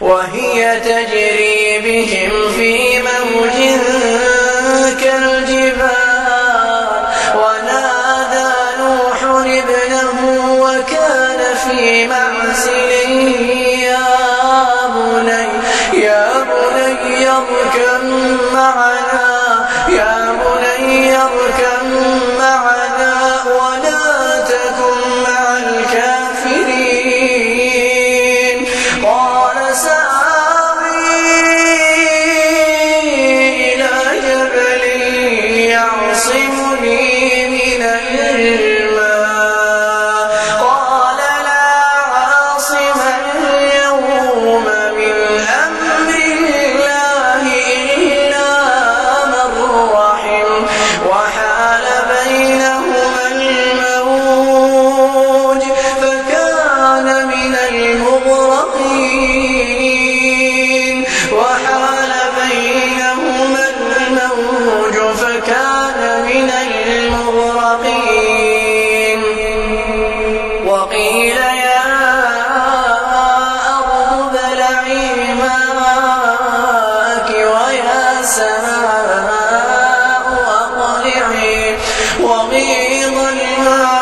وهي تجري بهم في موج كالجبال ونادى نوح ابنه وكان في معزل يا بني اركب معنا ولا تكن مع الكافرين قال سآوي إلى جبل يعصمني من الماء قال لا عاصم اليوم من أمر الله إلا من رحم وحال بينهما الموج فكان من المغرقين وقيل يا أرض ابلعي ماءك ويا سماء أقلعي وغيض الماء